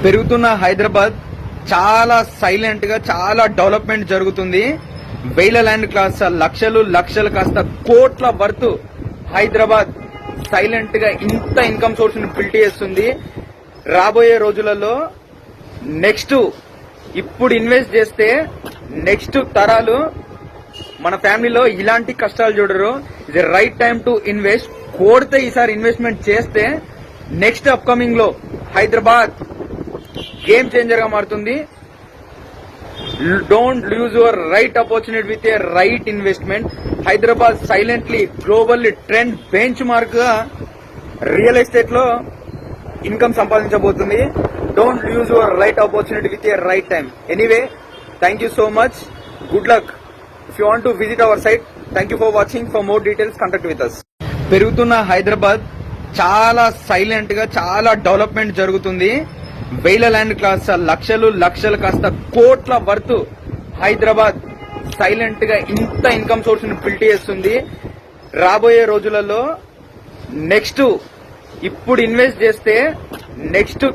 పెరుగుతున్న హైదరాబాద్ చాలా సైలెంట్ గా చాలా డెవలప్మెంట్ జరుగుతుంది. వేల ల్యాండ్ కాస్త లక్షలు కాస్త కోట్ల వర్త్ హైదరాబాద్ సైలెంట్ గా ఇంత ఇన్కమ్ సోర్స్ ని బిల్డ్ చేస్తుంది. రాబోయే రోజులలో నెక్స్ట్ ఇప్పుడు ఇన్వెస్ట్ చేస్తే నెక్స్ట్ తరాలు మన ఫ్యామిలీలో ఇలాంటి కష్టాలు చూడరు. ఇది రైట్ టైం టు ఇన్వెస్ట్. కోడితే ఈసారి ఇన్వెస్ట్మెంట్ చేస్తే నెక్స్ట్ అప్కమింగ్ లో హైదరాబాద్ గేమ్ చేంజర్ గా మారుతుంది. Don't lose your right opportunity with a right investment. Hyderabad silently globally trend benchmark గా రియల్ ఎస్టేట్ లో ఇన్కమ్ సంపాదించబోతుంది. Don't lose your right opportunity with a right time. Anyway, thank you so much. Good luck. If you want to visit our site, thank you for watching. For more details contact with us. పెరుగుతున్న హైదరాబాద్ చాలా silent గా చాలా development జరుగుతుంది. వేల land కాస్త లక్షలు కాస్త కోట్ల వర్త్ హైదరాబాద్ సైలెంట్ గా ఇంత ఇన్కమ్ సోర్స్ ని బిల్డ్ చేస్తుంది. రాబోయే రోజులలో నెక్స్ట్ ఇప్పుడు ఇన్వెస్ట్ చేస్తే నెక్స్ట్